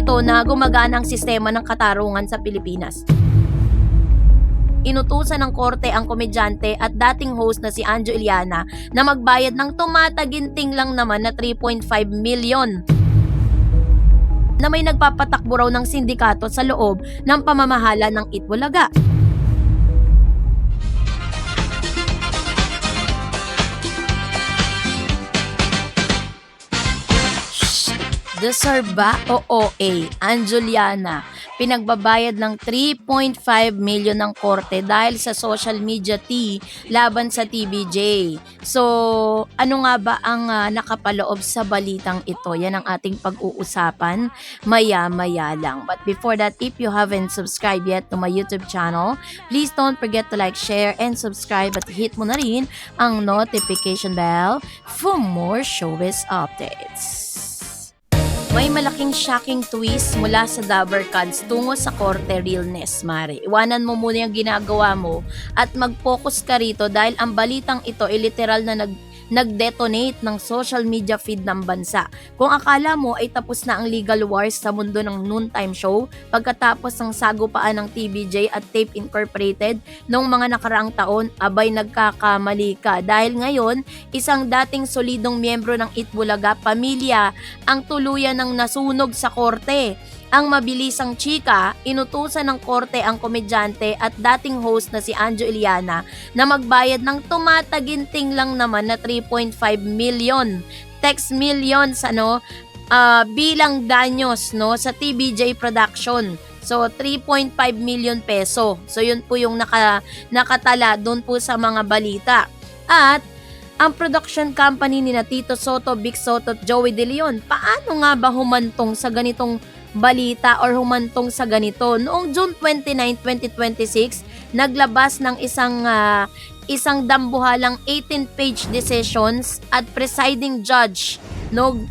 ito na gumagana ang sistema ng katarungan sa Pilipinas. Inutusan ng korte ang komedyante at dating host na si Anjo Iliana na magbayad ng tumataginting lang naman na 3.5 million na may nagpapatakbo raw ng sindikato sa loob ng pamamahala ng Itbulaga. Deserve ba o OA? Anjo Iliana pinagbabayad ng 3.5 million ng korte dahil sa social media tea laban sa TVJ. So, ano nga ba ang nakapaloob sa balitang ito? Yan ang ating pag-uusapan maya-maya lang. But before that, if you haven't subscribed yet to my YouTube channel, please don't forget to like, share, and subscribe at hit mo na rin ang notification bell for more showbiz updates. May malaking shocking twist mula sa Dabber Cards tungo sa korte realness, Mare. Iwanan mo muna yung ginagawa mo at mag-focus ka rito dahil ang balitang ito ay literal na nag-detonate ng social media feed ng bansa. Kung akala mo ay tapos na ang legal wars sa mundo ng noontime show pagkatapos ng sagupaan ng TVJ at Tape Incorporated noong mga nakaraang taon, abay nagkakamali ka. Dahil ngayon, isang dating solidong miyembro ng Itbulaga pamilya ang tuluyan ng nasunog sa korte. Ang mabilisang chika, inutusan ng korte ang komedyante at dating host na si Anjo Iliana na magbayad ng tumataginting lang naman na 3.5 million tax millions bilang danyos sa TVJ production. So 3.5 million peso. So yun po yung nakatala doon po sa mga balita. At ang production company ni Tito Sotto, Vic Sotto at Joey De Leon, paano nga ba humantong sa ganitong balita or humantong sa ganito? Noong June 29, 2026, naglabas ng isang dambuhalang 18-page decisions at presiding judge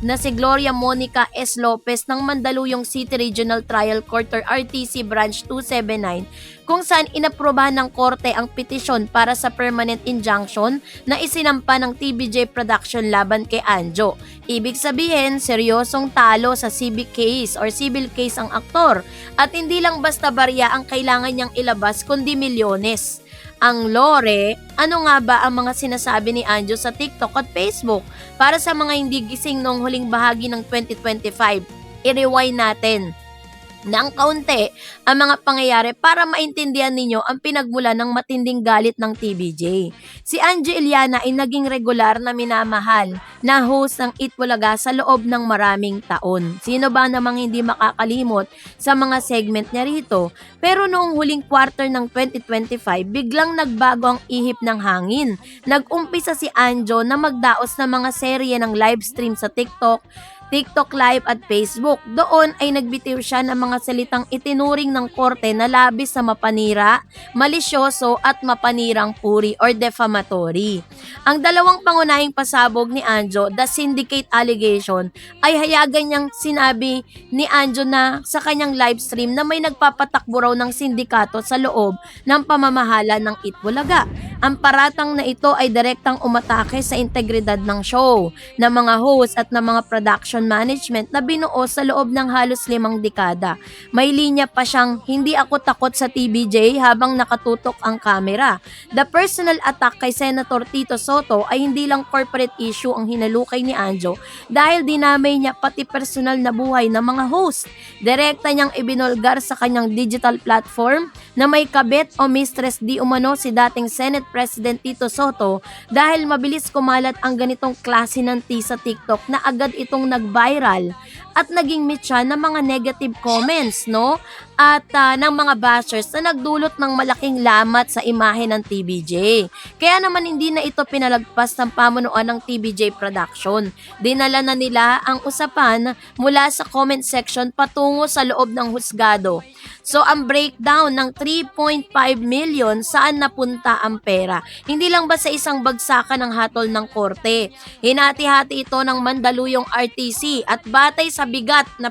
na si Gloria Monica S. Lopez ng Mandaluyong City Regional Trial Court or RTC Branch 279 kung saan inaprobahan ng korte ang petisyon para sa permanent injunction na isinampa ng TVJ Production laban kay Anjo. Ibig sabihin, seryosong talo sa civil case ang aktor at hindi lang basta barya ang kailangan niyang ilabas kundi milyones. Ang lore, ano nga ba ang mga sinasabi ni Anjo sa TikTok at Facebook? Para sa mga hindi gising noong huling bahagi ng 2025, i-rewind natin ng kaunti ang mga pangyayari para maintindihan ninyo ang pinagmula ng matinding galit ng TVJ. Si Anjo Iliana ay naging regular na minamahal na host ng Itbulaga sa loob ng maraming taon. Sino ba namang hindi makakalimot sa mga segment niya rito? Pero noong huling quarter ng 2025, biglang nagbago ang ihip ng hangin. Nag-umpisa si Anjo na magdaos ng mga serye ng live stream sa TikTok Live at Facebook. Doon ay nagbitiw siya ng mga salitang itinuring ng korte na labis sa mapanira, malisyoso at mapanirang puri or defamatory. Ang dalawang pangunahing pasabog ni Anjo, the syndicate allegation, ay hayagan niyang sinabi ni Anjo na sa kanyang live stream na may nagpapatakbo raw ng sindikato sa loob ng pamamahala ng Itbulaga. Ang paratang na ito ay direktang umatake sa integridad ng show, ng mga host at ng mga production management na binuo sa loob ng halos 5 dekada. May linya pa siyang hindi ako takot sa TVJ habang nakatutok ang kamera. The personal attack kay Senator Tito Sotto ay hindi lang corporate issue ang hinalukay ni Anjo dahil dinamay niya pati personal na buhay ng mga host. Direkta niyang ibinulgar sa kanyang digital platform na may kabit o mistress di umano si dating Senate President Tito Sotto dahil mabilis kumalat ang ganitong klase ng tea sa TikTok na agad itong nag-viral at naging mitya ng mga negative comments at ng mga bashers na nagdulot ng malaking lamat sa imahe ng TVJ. Kaya naman hindi na ito pinalagpas ng pamunuan ng TVJ Production. Dinala na nila ang usapan mula sa comment section patungo sa loob ng husgado. So ang breakdown ng 3.5 million, saan napunta ang pera? Hindi lang ba sa isang bagsakan ng hatol ng korte? Hinati-hati ito ng Mandaluyong RTC at batay sa bigat na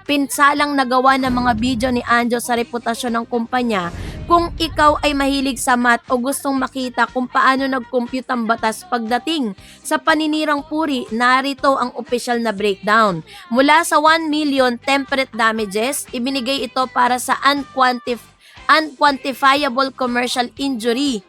pinsalang nagawa ng mga video ni Anjo sa reputasyon ng kumpanya, Kung ikaw ay mahilig sa math o gustong makita kung paano nag-compute ang batas pagdating sa paninirang puri, narito ang opisyal na breakdown. Mula sa 1 million temperate damages, ibinigay ito para sa unquantifiable commercial injury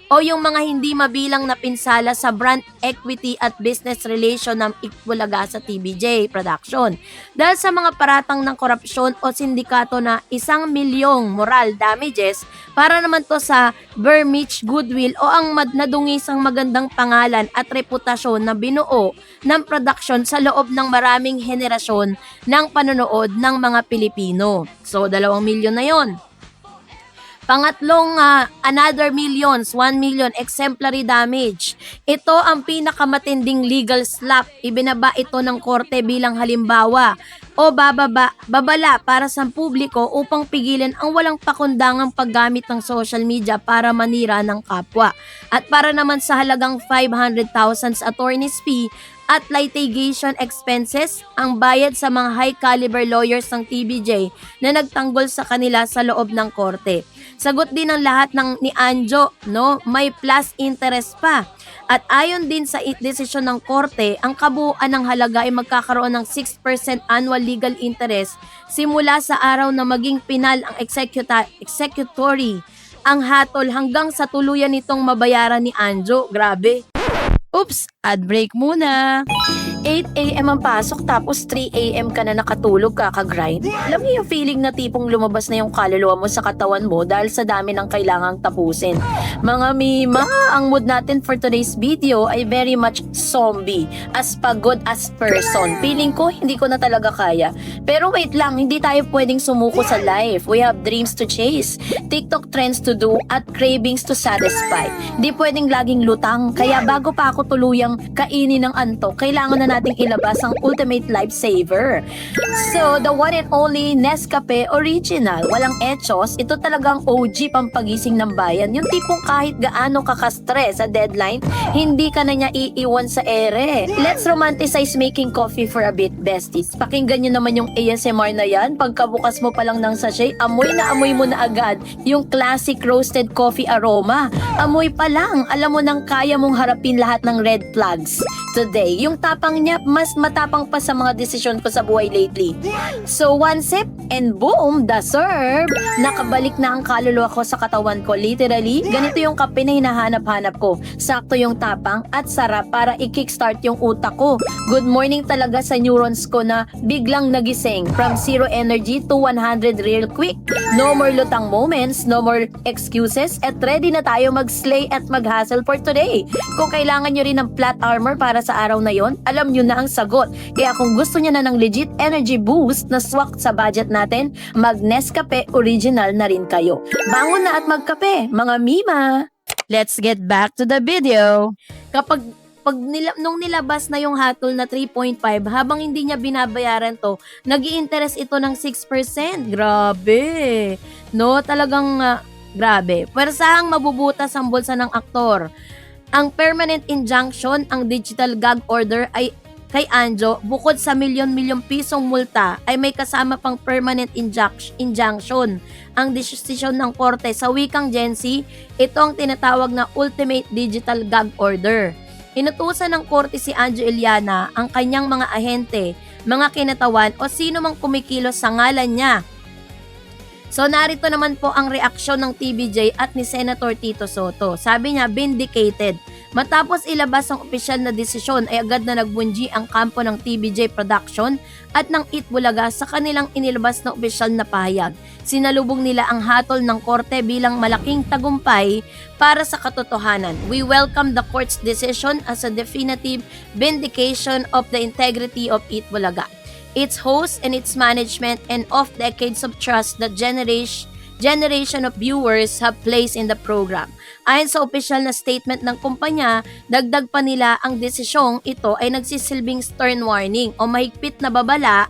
o yung mga hindi mabilang na pinsala sa brand equity at business relation ng Itbulaga sa TVJ Production. Dahil sa mga paratang ng korupsyon o sindikato na 1 milyong moral damages para naman to sa Burmich goodwill o ang nadungisang magandang pangalan at reputasyon na binuo ng production sa loob ng maraming henerasyon ng panonood ng mga Pilipino. So, 2 milyon na yon. Pangatlong, another millions, 1 million exemplary damage. Ito ang pinakamatinding legal slap. Ibinaba ito ng korte bilang halimbawa o babala para sa publiko upang pigilan ang walang pakundangang paggamit ng social media para manira ng kapwa. At para naman sa halagang 500,000 sa attorney's fee at litigation expenses ang bayad sa mga high caliber lawyers ng TVJ na nagtanggol sa kanila sa loob ng korte. Sagot din ng lahat ni Anjo, no? May plus interest pa. At ayon din sa desisyon ng korte, ang kabuuan ng halaga ay magkakaroon ng 6% annual legal interest simula sa araw na maging pinal ang executory ang hatol hanggang sa tuluyan nitong mabayaran ni Anjo. Grabe. Oops, ad break muna. 8 a.m. ang pasok tapos 3 a.m. ka na nakatulog kakagrind. Alam niyo yung feeling na tipong lumabas na yung kaluluwa mo sa katawan mo dahil sa dami ng kailangang tapusin. Mga mima, ang mood natin for today's video ay very much zombie. As pagod as person. Feeling ko hindi ko na talaga kaya. Pero wait lang, hindi tayo pwedeng sumuko sa life. We have dreams to chase, TikTok trends to do, at cravings to satisfy. Hindi pwedeng laging lutang. Kaya bago pa ako tuluyang kainin ng antok, kailangan na nating ilabas ang ultimate lifesaver. So, the one and only Nescafe Original. Walang etchos, ito talagang OG pampagising ng bayan. Yung tipong kahit gaano ka-stress sa deadline, hindi ka na niya iiwan sa ere. Let's romanticize making coffee for a bit, besties. Pakinggan nyo naman yung ASMR na yan. Pagkabukas mo pa lang ng sachet, amoy na amoy mo na agad yung classic roasted coffee aroma. Amoy pa lang, alam mo nang kaya mong harapin lahat ng red flags. Today, yung tapang niya, mas matapang pa sa mga desisyon ko sa buhay lately. So, one sip and boom, the serve. Nakabalik na ang kaluluwa ko sa katawan ko. Literally, ganito yung kape na hinahanap-hanap ko. Sakto yung tapang at sarap para i-kickstart yung utak ko. Good morning talaga sa neurons ko na biglang nagising. From 0 energy to 100 real quick. No more lutang moments, no more excuses, at ready na tayo mag-slay at mag-hustle for today. Kung kailangan nyo rin ng flat armor para sa araw na yon, alam nyo na ang sagot. Kaya kung gusto nyo na ng legit energy boost na swak sa budget natin, mag-Nescafe Original na rin kayo. Bangon na at magkape, mga mima! Let's get back to the video. Nung nilabas na yung hatol na 3.5, habang hindi niya binabayaran to, nag-i-interest ito ng 6%. Grabe! No, talagang grabe. Pwersahang mabubutas ang bulsa ng aktor. Ang permanent injunction, ang digital gag order ay kay Anjo, bukod sa milyon-milyong pisong multa, ay may kasama pang permanent injunction. Ang desisyon ng korte sa wikang Gen Z, ito ang tinatawag na ultimate digital gag order. Inutusan ng korte si Anjo Iliana, ang kanyang mga ahente, mga kinatawan o sino mang kumikilos sa ngalan niya. So narito naman po ang reaksyon ng TVJ at ni Senator Tito Soto. Sabi niya, vindicated. Matapos ilabas ang opisyal na desisyon ay agad na nagbunji ang kampo ng TVJ Production at ng Itbulaga sa kanilang inilabas na opisyal na pahayag. Sinalubong nila ang hatol ng korte bilang malaking tagumpay para sa katotohanan. We welcome the court's decision as a definitive vindication of the integrity of Itbulaga, its host and its management, and of decades of trust that generation of viewers have placed in the program. Ayon sa opisyal na statement ng kumpanya, dagdag pa nila ang desisyong ito ay nagsisilbing stern warning o mahigpit na babala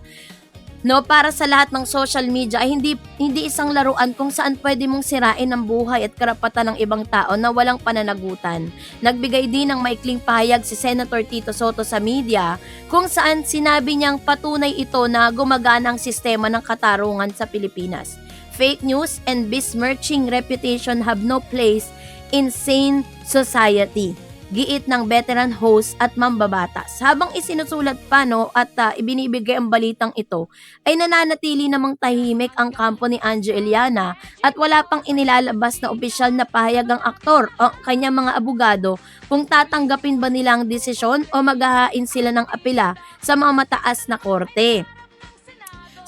para sa lahat ng social media ay hindi isang laruan kung saan pwede mong sirain ang buhay at karapatan ng ibang tao na walang pananagutan. Nagbigay din ng maikling pahayag si Senator Tito Soto sa media kung saan sinabi niyang patunay ito na gumagana ang sistema ng katarungan sa Pilipinas. fake news and besmirching reputation have no place in sane society. Giit ng veteran host at mambabatas. Habang isinusulat pa at ibinibigay ang balitang ito, ay nananatili namang tahimik ang kampo ni Anjo Eliana at wala pang inilalabas na opisyal na pahayag ang aktor o kanyang mga abogado kung tatanggapin ba nila ang desisyon o maghahain sila ng apela sa mga mataas na korte.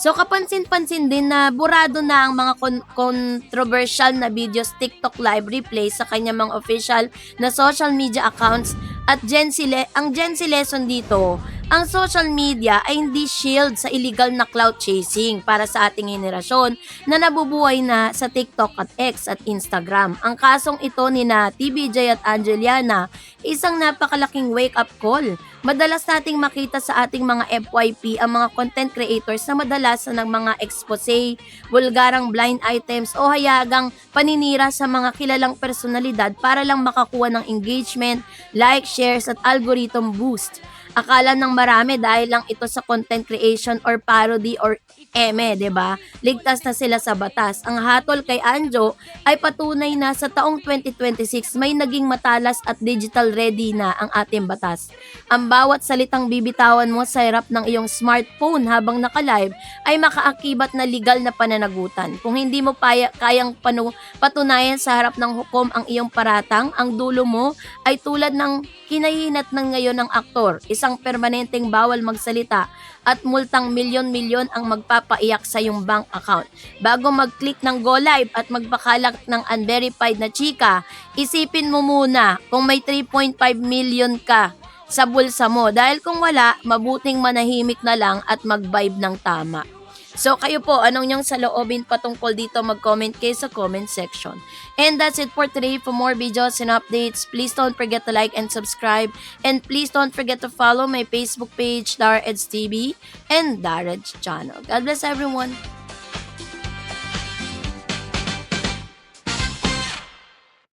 So kapansin-pansin din na burado na ang mga controversial na videos, TikTok live replay sa kanyang mga official na social media accounts at ang Gen Z lesson dito, ang social media ay hindi shield sa illegal na clout chasing para sa ating henerasyon na nabubuhay na sa TikTok at X at Instagram. Ang kasong ito ni na TBJ at Angeliana, isang napakalaking wake-up call. Madalas nating makita sa ating mga FYP ang mga content creators na madalas ng mga expose, vulgarang blind items o hayagang paninira sa mga kilalang personalidad para lang makakuha ng engagement, like, shares at algorithm boost. Akala ng marami dahil lang ito sa content creation or parody or eme, 'di ba? Ligtas na sila sa batas. Ang hatol kay Anjo ay patunay na sa taong 2026 may naging matalas at digital ready na ang ating batas. Ang bawat salitang bibitawan mo sa harap ng iyong smartphone habang naka-live ay makaakibat na legal na pananagutan. Kung hindi mo kayang patunayan sa harap ng hukom ang iyong paratang, ang dulo mo ay tulad ng kinahinat ng ngayon ng aktor, isang permanenteng bawal magsalita at multang milyon-milyon ang magpapaiyak sa iyong bank account. Bago mag-click ng go live at magpakalat ng unverified na chika, isipin mo muna kung may 3.5 million ka sa bulsa mo dahil kung wala, mabuting manahimik na lang at mag-vibe ng tama. So kayo po, anong niyong saloobin patungkol dito? Mag-comment kayo sa comment section. And that's it for today. For more videos and updates, please don't forget to like and subscribe. And please don't forget to follow my Facebook page, DarEdsTV and DarEds channel. God bless everyone.